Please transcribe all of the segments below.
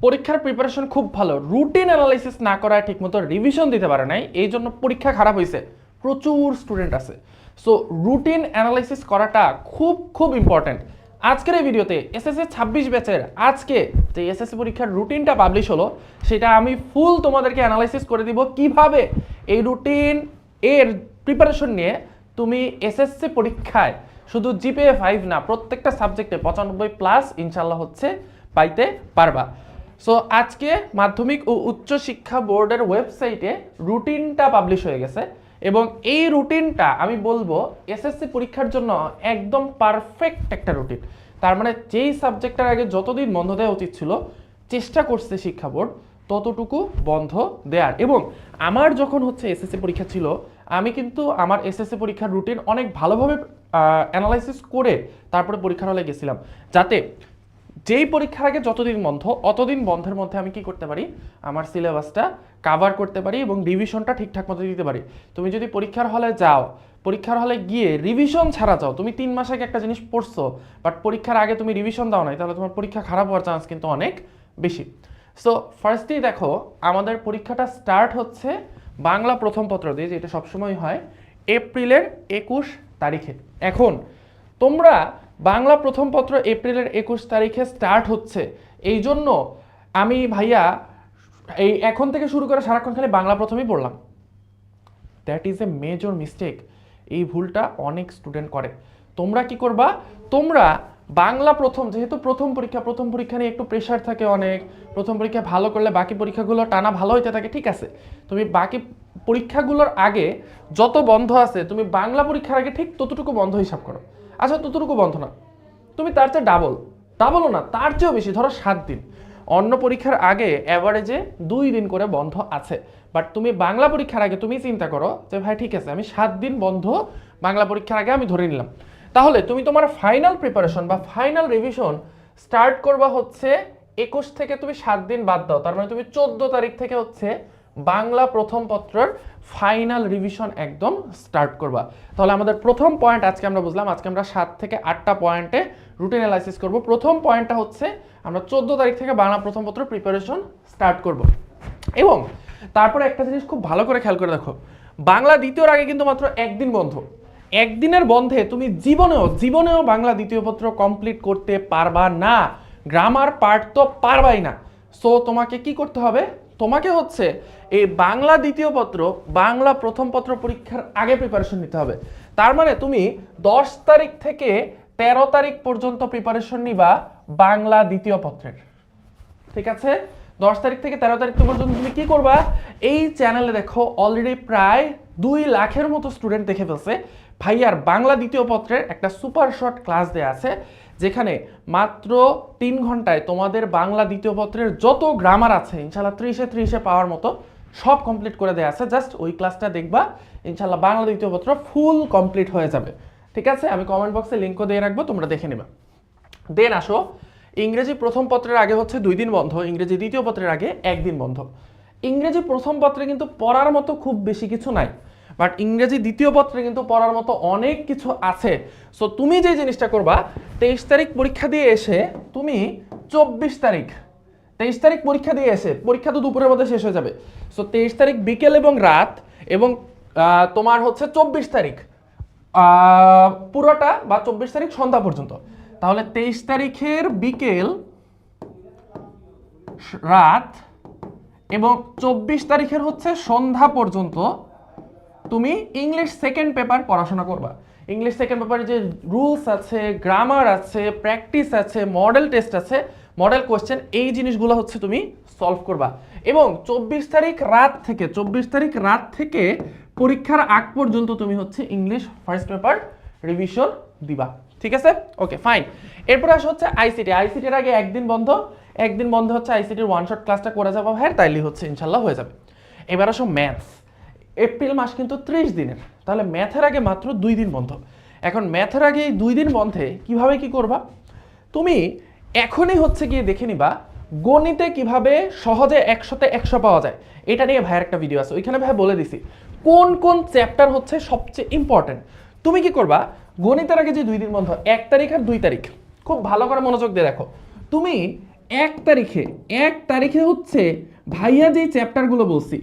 পরীক্ষার প্রিপারেশন খুব ভালো, রুটিন অ্যানালাইসিস না করায় ঠিকমতো রিভিশন দিতে পারে নাই, এই জন্য পরীক্ষা খারাপ হয়েছে। প্রচুর স্টুডেন্ট আছে। সো রুটিন অ্যানালাইসিস করাটা খুব খুব ইম্পর্ট্যান্ট। আজকের এই ভিডিওতে এসএসসি 26 ব্যাচের আজকে যে এসএসসি পরীক্ষার রুটিনটা পাবলিশ হলো, সেটা আমি ফুল তোমাদেরকে অ্যানালাইসিস করে দিব কিভাবে এই রুটিন এর প্রিপারেশন নিয়ে তুমি এসএসসি পরীক্ষায় শুধু জিপিএ 5 না, প্রত্যেকটা সাবজেক্টে 95+ ইনশাল্লাহ হচ্ছে পাইতে পারবা। সো আজকে মাধ্যমিক ও উচ্চ শিক্ষা বোর্ডের ওয়েবসাইটে রুটিনটা পাবলিশ হয়ে গেছে এবং এই রুটিনটা আমি বলবো এসএসসি পরীক্ষার জন্য একদম পারফেক্ট একটা রুটিন। তার মানে যেই সাবজেক্টের আগে যতদিন বন্ধ দেওয়া উচিত ছিল, চেষ্টা করছে শিক্ষা বোর্ড ততটুকু বন্ধ দেওয়ার। এবং আমার যখন হচ্ছে এসএসসি পরীক্ষা ছিল, আমি কিন্তু আমার এসএসসি পরীক্ষার রুটিন অনেক ভালোভাবে অ্যানালাইসিস করে তারপরে পরীক্ষার হলে গেছিলাম, যাতে যেই পরীক্ষার আগে যতদিন বন্ধ, অতদিন বন্ধের মধ্যে আমি কি করতে পারি, আমার সিলেবাসটা কাভার করতে পারি এবং রিভিশনটা ঠিকঠাক মতো দিতে পারি। তুমি যদি পরীক্ষার হলে যাও, পরীক্ষার হলে গিয়ে রিভিশন ছাড়া যাও, তুমি 3 মাস আগে একটা জিনিস পড়ছো বাট পরীক্ষার আগে তুমি রিভিশন দাও নাই, তাহলে তোমার পরীক্ষা খারাপ হওয়ার চান্স কিন্তু অনেক বেশি। সো ফার্স্টেই দেখো, আমাদের পরীক্ষাটা স্টার্ট হচ্ছে বাংলা প্রথম পত্র দিয়ে, যেটা সবসময় হয় এপ্রিলের 21 তারিখে। এখন তোমরা বাংলা প্রথম পত্র এপ্রিলের 21 তারিখে স্টার্ট হচ্ছে, এই জন্য আমি ভাইয়া এই এখন থেকে শুরু করে সারাক্ষণ খালি বাংলা প্রথমেই পড়লাম। That is a major mistake. এই ভুলটা অনেক স্টুডেন্ট করে। তোমরা কি করবা, তোমরা বাংলা প্রথম, যেহেতু প্রথম পরীক্ষা নিয়ে একটু প্রেশার থাকে অনেক, প্রথম পরীক্ষা ভালো করলে বাকি পরীক্ষাগুলো টানা ভালো হইতে থাকে, ঠিক আছে। তুমি বাকি পরীক্ষাগুলোর আগে যত বন্ধ আছে, তুমি বাংলা পরীক্ষার আগে ঠিক ততটুকু বন্ধ হিসাব করো। আচ্ছা, ততটুকু বন্ধ না, তুমি তার চেয়ে ডাবলও না, তার চেয়েও বেশি, ধরো 7 দিন। অন্য পরীক্ষার আগে অ্যাভারেজে 2 দিন করে বন্ধ আছে, বাট তুমি বাংলা পরীক্ষার আগে তুমি চিন্তা করো যে ভাই ঠিক আছে, আমি 7 দিন বন্ধ বাংলা পরীক্ষার আগে আমি ধরে নিলাম। তাহলে তুমি তোমার ফাইনাল প্রিপারেশন বা ফাইনাল রিভিশন স্টার্ট করবা হচ্ছে 21 থেকে, তুমি 7 দিন বাদ দাও, তার মানে তুমি 14 তারিখ থেকে হচ্ছে বাংলা প্রথম পত্রের ফাইনাল রিভিশন একদম স্টার্ট করবা। তাহলে আমাদের প্রথম পয়েন্ট আজকে আমরা বুঝলাম, আজকে আমরা 7 থেকে 8টা পয়েন্টে রুটিন অ্যানালাইসিস করব। প্রথম পয়েন্টটা হচ্ছে আমরা 14 তারিখ থেকে বাংলা প্রথম পত্র প্রিপারেশন স্টার্ট করব। এবং তারপরে একটা জিনিস খুব ভালো করে খেয়াল করে দেখো, বাংলা দ্বিতীয়র আগে কিন্তু মাত্র একদিন বন্ধ। একদিনের বন্ধে তুমি জীবনেও বাংলা দ্বিতীয় পত্র কমপ্লিট করতে পারবা না, গ্রামার পার্ট তো পারবাই না। সো তোমাকে কি করতে হবে, তোমাকে হচ্ছে এই বাংলা দ্বিতীয় পত্র বাংলা প্রথম পত্র পরীক্ষার আগে প্রিপারেশন নিতে হবে। তার মানে তুমি 10 তারিখ থেকে 13 তারিখ পর্যন্ত প্রিপারেশন নিবা বাংলা দ্বিতীয় পত্রের, ঠিক আছে। 10 তারিখ থেকে 13 তারিখ পর্যন্ত তুমি কি করবা, এই চ্যানেলে দেখো অলরেডি প্রায় 2 লাখের মতো স্টুডেন্ট দেখে ফেলছে ভাইয়ার বাংলা দ্বিতীয় পত্রের একটা সুপার শর্ট ক্লাস দেয়া আছে, যেখানে মাত্র 3 ঘন্টায় তোমাদের বাংলা দ্বিতীয় পত্রের যত গ্রামার আছে ইনশাল্লাহ 30-30 পাওয়ার মতো সব কমপ্লিট করে দেয়া আছে। জাস্ট ওই ক্লাসটা দেখবা, ইনশাল্লাহ বাংলা দ্বিতীয় পত্র ফুল কমপ্লিট হয়ে যাবে, ঠিক আছে। আমি কমেন্ট বক্সে লিঙ্কও দিয়ে রাখবো, তোমরা দেখে নেবে। দেন আসো, ইংরেজি প্রথম পত্রের আগে হচ্ছে 2 দিন বন্ধ, ইংরেজি দ্বিতীয় পত্রের আগে 1 দিন বন্ধ। ইংরেজি প্রথম পত্রে কিন্তু পড়ার মতো খুব বেশি কিছু নাই, বাট ইংরেজি দ্বিতীয় পত্রে কিন্তু পড়ার মতো অনেক কিছু আছে। সো তুমি যে জিনিসটা করবা, 23 তারিখ পরীক্ষা দিয়ে এসে তুমি 23 তারিখ পরীক্ষা দিয়ে এসে, পরীক্ষা তো দুপুরের মধ্যে শেষ হয়ে যাবে। সো 23 তারিখ বিকেল এবং রাত এবং তোমার হচ্ছে 24 তারিখ পুরোটা বা 24 তারিখ সন্ধ্যা পর্যন্ত। তাহলে 23 তারিখের বিকেল, রাত এবং 24 তারিখের হচ্ছে সন্ধ্যা পর্যন্ত তুমি ইংলিশ সেকেন্ড পেপার পড়াশোনা করবা। ইংলিশ সেকেন্ড পেপারে যে রুলস আছে, গ্রামার আছে, প্র্যাকটিস আছে, মডেল টেস্ট আছে, মডেল কোয়েশ্চেন, এই জিনিসগুলো হচ্ছে তুমি সলভ করবা। এবং 24 তারিখ রাত থেকে পরীক্ষার আগ পর্যন্ত তুমি হচ্ছে ইংলিশ ফার্স্ট পেপার রিভিশন দিবা, ঠিক আছে। Okay fine. এরপর আসে হচ্ছে আইসিটির আগে একদিন বন্ধ হচ্ছে আইসিটির ওয়ান শট ক্লাসটা করে যাবো ভাই, তাইলে হচ্ছে ইনশাল্লাহ হয়ে যাবে। এবার আসো ম্যাথস। এপ্রিল মাস কিন্তু 30 দিনের, তাহলে ম্যাথের আগে মাত্র 2 দিন বন্ধ। এখন ম্যাথের আগে এই 2 দিন বন্ধে কিভাবে কি করবা, তুমি এখনই হচ্ছে গিয়ে দেখে নিবা গণিতে কিভাবে সহজে 100তে 100 পাওয়া যায়। এটা নিয়ে ভাইয়ের একটা ভিডিও আছে, ওইখানে ভাই বলে দিছি কোন কোন চ্যাপ্টার হচ্ছে সবচেয়ে ইম্পর্টেন্ট। তুমি কি করবা, গণিতের আগে যে 2 দিন বন্ধ, 1 তারিখ আর 2 তারিখ, খুব ভালো করে মনোযোগ দিয়ে দেখো। তুমি এক তারিখে হচ্ছে ভাইয়া যেই চ্যাপ্টারগুলো বলছি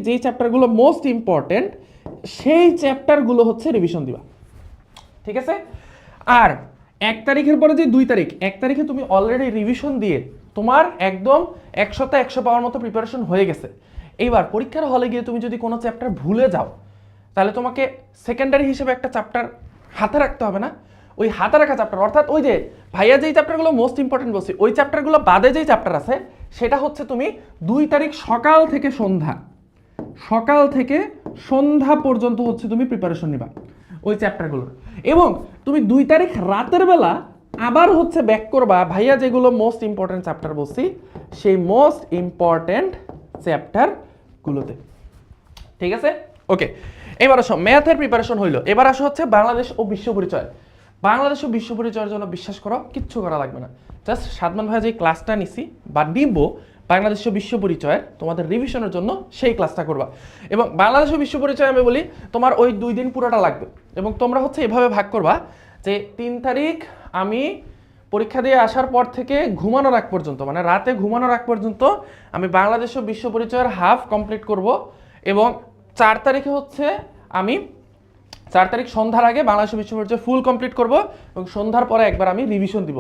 যেই চ্যাপ্টারগুলো মোস্ট ইম্পর্টেন্ট সেই চ্যাপ্টারগুলো হচ্ছে রিভিশন দিবা, ঠিক আছে? আর 1 তারিখের পরে যে 2 তারিখ, 1 তারিখে তুমি অলরেডি রিভিশন দিয়ে তোমার একদম 100তে 100 পাওয়ার মতো প্রিপারেশন হয়ে গেছে। এইবার পরীক্ষার হলে গিয়ে তুমি যদি কোনো চ্যাপ্টার ভুলে যাও তাহলে তোমাকে সেকেন্ডারি হিসেবে একটা চ্যাপ্টার হাতে রাখতে হবে না? ওই হাতে রাখা চ্যাপ্টার অর্থাৎ ওই যে ভাইয়া যেই চ্যাপ্টারগুলো মোস্ট ইম্পর্টেন্ট বলছি ওই চ্যাপ্টারগুলো বাদে যেই চ্যাপ্টার আছে সেটা হচ্ছে তুমি 2 তারিখ সকাল থেকে সন্ধ্যা পর্যন্ত হচ্ছে তুমি প্রিপারেশন নিবা ওই চ্যাপ্টারগুলোর, এবং তুমি 2 তারিখ রাতের বেলা আবার হচ্ছে ব্যাক করবা ভাইয়া যেগুলো মোস্ট ইম্পর্টেন্ট চ্যাপ্টার বলছি সেই মোস্ট ইম্পর্টেন্ট চ্যাপ্টারগুলোতে, ঠিক আছে? ওকে, এবার আসো ম্যাথের প্রিপারেশন হইলো, এবার আসো হচ্ছে বাংলাদেশ ও বিশ্ব পরিচয়। বাংলাদেশ ও বিশ্ব পরিচয়ের জন্য বিশ্বাস করো কিচ্ছু করা লাগবে না, জাস্ট সাদমান ভাইয়া যে ক্লাসটা নিছি বা নিব বাংলাদেশ ও বিশ্ব পরিচয়ের তোমাদের রিভিশনের জন্য সেই ক্লাসটা করবা। এবং বাংলাদেশ ও বিশ্ব পরিচয় আমি বলি তোমার ওই 2 দিন পুরোটা লাগবে, এবং তোমরা হচ্ছে এভাবে ভাগ করবা যে 3 তারিখ আমি পরীক্ষা দিয়ে আসার পর থেকে ঘুমানোর আগ পর্যন্ত, মানে রাতে ঘুমানোর আগ পর্যন্ত আমি বাংলাদেশ ও বিশ্ব পরিচয়ের হাফ কমপ্লিট করব, এবং 4 তারিখে হচ্ছে আমি 4 তারিখ সন্ধ্যার আগে বাংলাদেশ বিশ্ব পরিচয় ফুল কমপ্লিট করব, এবং সন্ধ্যার পরে একবার আমি রিভিশন দিব।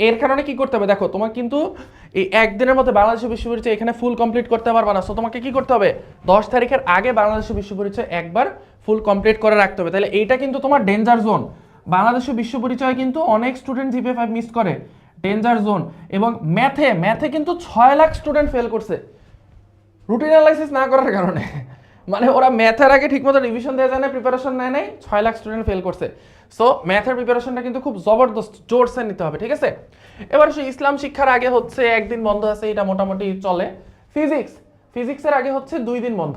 এর কারণে কি করতে হবে দেখো, তোমার কিন্তু এই একদিনের মধ্যে বাংলাদেশ বিশ্ব পরিচয় এখানে ফুল কমপ্লিট করতে পারবা না, সো তোমাকে কি করতে হবে 10 তারিখের আগে বাংলাদেশ বিশ্ব পরিচয় একবার ফুল কমপ্লিট করে রাখতে হবে। তাহলে এইটা কিন্তু তোমার ডেঞ্জার জোন, বাংলাদেশ বিশ্ব পরিচয় কিন্তু অনেক স্টুডেন্ট জিপিএ 5 মিস করে, ডেঞ্জার জোন। এবং ম্যাথে কিন্তু 6 লাখ স্টুডেন্ট ফেল করছে রুটিন অ্যানালাইসিস না করার কারণে, মানে ওরা ম্যাথের আগে ঠিকমতো রিভিশন দেওয়া যায় না, প্রিপারেশন নেয় নাই, 6 লাখ স্টুডেন্ট ফেল করছে। সো ম্যাথের প্রিপারেশনটা কিন্তু খুব জবরদস্ত জোরসে নিতে হবে, ঠিক আছে? এবার ইসলাম শিক্ষার আগে হচ্ছে একদিন বন্ধ আছে, এটা মোটামুটি চলে। ফিজিক্সের আগে হচ্ছে 2 দিন বন্ধ,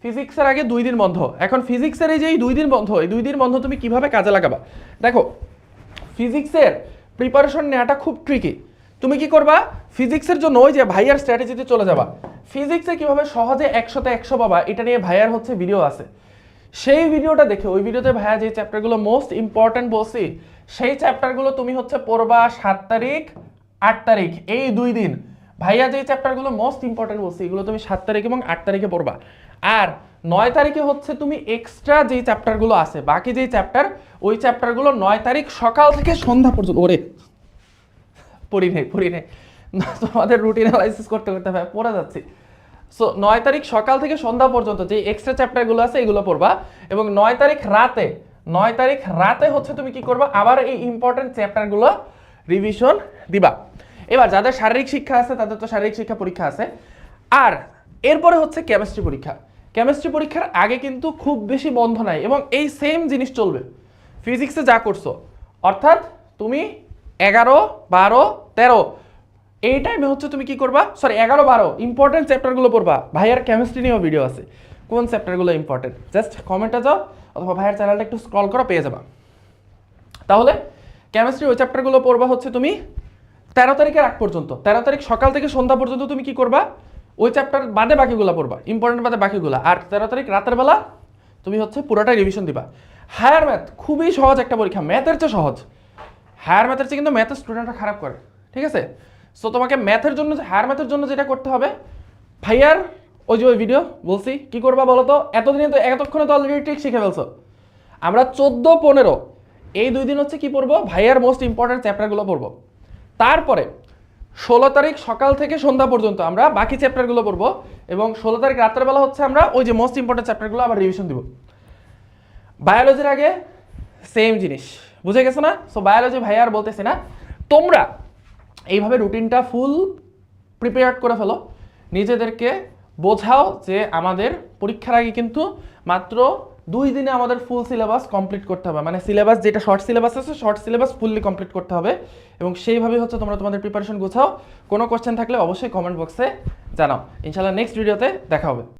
ফিজিক্সের আগে 2 দিন বন্ধ। এখন ফিজিক্সের এই যে 2 দিন বন্ধ, এই 2 দিন বন্ধ তুমি কিভাবে কাজে লাগাবা দেখো, ফিজিক্সের প্রিপারেশন নেওয়াটা খুব ট্রিকি। তুমি কি করবা, ফিজিক্সের জন্য ওই যে ভাইয়ার স্ট্র্যাটেজিতে চলে যাবা। ফিজিক্সে কিভাবে সহজে 100তে 100 পাবা এটা নিয়ে ভাইয়ার হচ্ছে ভিডিও আছে, সেই ভিডিওটা দেখে ওই ভিডিওতে ভাইয়া যে চ্যাপ্টারগুলো মোস্ট ইম্পর্টেন্ট বলছি সেই চ্যাপ্টারগুলো তুমি হচ্ছে পড়বা 7 তারিখ 8 তারিখ এই 2 দিন। ভাইয়া যে চ্যাপ্টারগুলো মোস্ট ইম্পর্টেন্ট বলছি এগুলো তুমি 7 তারিখ এবং 8 তারিখে পড়বা। আর 9 তারিখে হচ্ছে তুমি এক্সট্রা যেই চ্যাপ্টারগুলো আছে বাকি যেই চ্যাপ্টার ওই চ্যাপ্টারগুলো 9 তারিখ সকাল থেকে সন্ধ্যা পর্যন্ত ওরে পড়ি নেই তোমাদের রুটিন অ্যানালাইসিস করতে ভাই পড়া যাচ্ছি। সো 9 তারিখ সকাল থেকে সন্ধ্যা পর্যন্ত যে এক্সট্রা চ্যাপ্টারগুলো আছে এগুলো পড়বা, এবং 9 তারিখ রাতে হচ্ছে তুমি কি করবা আবার এই ইম্পর্টেন্ট চ্যাপ্টারগুলো রিভিশন দিবা। এবার যাদের শারীরিক শিক্ষা আছে তাদের তো শারীরিক শিক্ষা পরীক্ষা আছে, আর এরপরে হচ্ছে কেমিস্ট্রি পরীক্ষার আগে কিন্তু খুব বেশি বন্ধ নাই, এবং এই সেম জিনিস চলবে ফিজিক্সে যা করছো, অর্থাৎ তুমি 11, 12, 13 এই টাইমে হচ্ছে তুমি কি করবা, সরি 11, 12 ইম্পর্টেন্ট চ্যাপ্টারগুলো পড়বা। ভাইয়ার কেমিস্ট্রি নিয়েও ভিডিও আছে, কোন চ্যাপ্টারগুলো ইম্পর্টেন্ট জাস্ট কমেন্টে যাও অথবা ভাইয়ার চ্যানেলটা একটু স্ক্রল করো পেয়ে যাবা। তাহলে কেমিস্ট্রি ওই চ্যাপ্টারগুলো পড়বা হচ্ছে তুমি 13 তারিখের আগ পর্যন্ত, 13 তারিখ সকাল থেকে সন্ধ্যা পর্যন্ত তুমি কি করবা ওই চ্যাপ্টার বাদে বাকিগুলো পড়বা, ইম্পর্টেন্ট বাদে বাকিগুলো। আর 13 তারিখ রাতের বেলা তুমি হচ্ছে পুরোটা রিভিশন দিবা। হায়ার ম্যাথ খুবই সহজ একটা পরীক্ষা, ম্যাথের চেয়ে সহজ, হায়ার ম্যাথের চেয়ে কিন্তু ম্যাথের স্টুডেন্টরা খারাপ করে, ঠিক আছে? সো তোমাকে হায়ার ম্যাথের জন্য যেটা করতে হবে, ভাইয়ার ওই যে ওই ভিডিও বলছি কি করবা বলো তো, এতক্ষণে তো অলরেডি ট্রিক শিখে ফেলছো। আমরা 14, 15 এই 2 দিন হচ্ছে কি পড়বো, ভাইয়ার মোস্ট ইম্পর্টেন্ট চ্যাপ্টারগুলো পড়বো। তারপরে 16 তারিখ সকাল থেকে সন্ধ্যা পর্যন্ত আমরা বাকি চ্যাপ্টারগুলো পড়বো, এবং 16 তারিখ রাতের বেলা হচ্ছে আমরা ওই যে মোস্ট ইম্পর্টেন্ট চ্যাপ্টারগুলো আবার রিভিশন দিব। বায়োলজির আগে সেম জিনিস, বুঝে গেছো না? সো বায়োলজি ভাইয়া আর বলতেছি না, তোমরা এইভাবে রুটিনটা ফুল প্রিপেয়ার করে ফেলো, নিজেদেরকে বোঝাও যে আমাদের পরীক্ষার আগে কিন্তু মাত্র 2 দিনে আমাদের ফুল সিলেবাস কমপ্লিট করতে হবে, মানে সিলেবাস যেটা শর্ট সিলেবাস আছে শর্ট সিলেবাস ফুললি কমপ্লিট করতে হবে, এবং সেইভাবে হচ্ছে তোমরা তোমাদের প্রিপারেশন গোছাও। কোনো কোশ্চেন থাকলে অবশ্যই কমেন্ট বক্সে জানাও, ইনশাআল্লাহ নেক্সট ভিডিওতে দেখা হবে।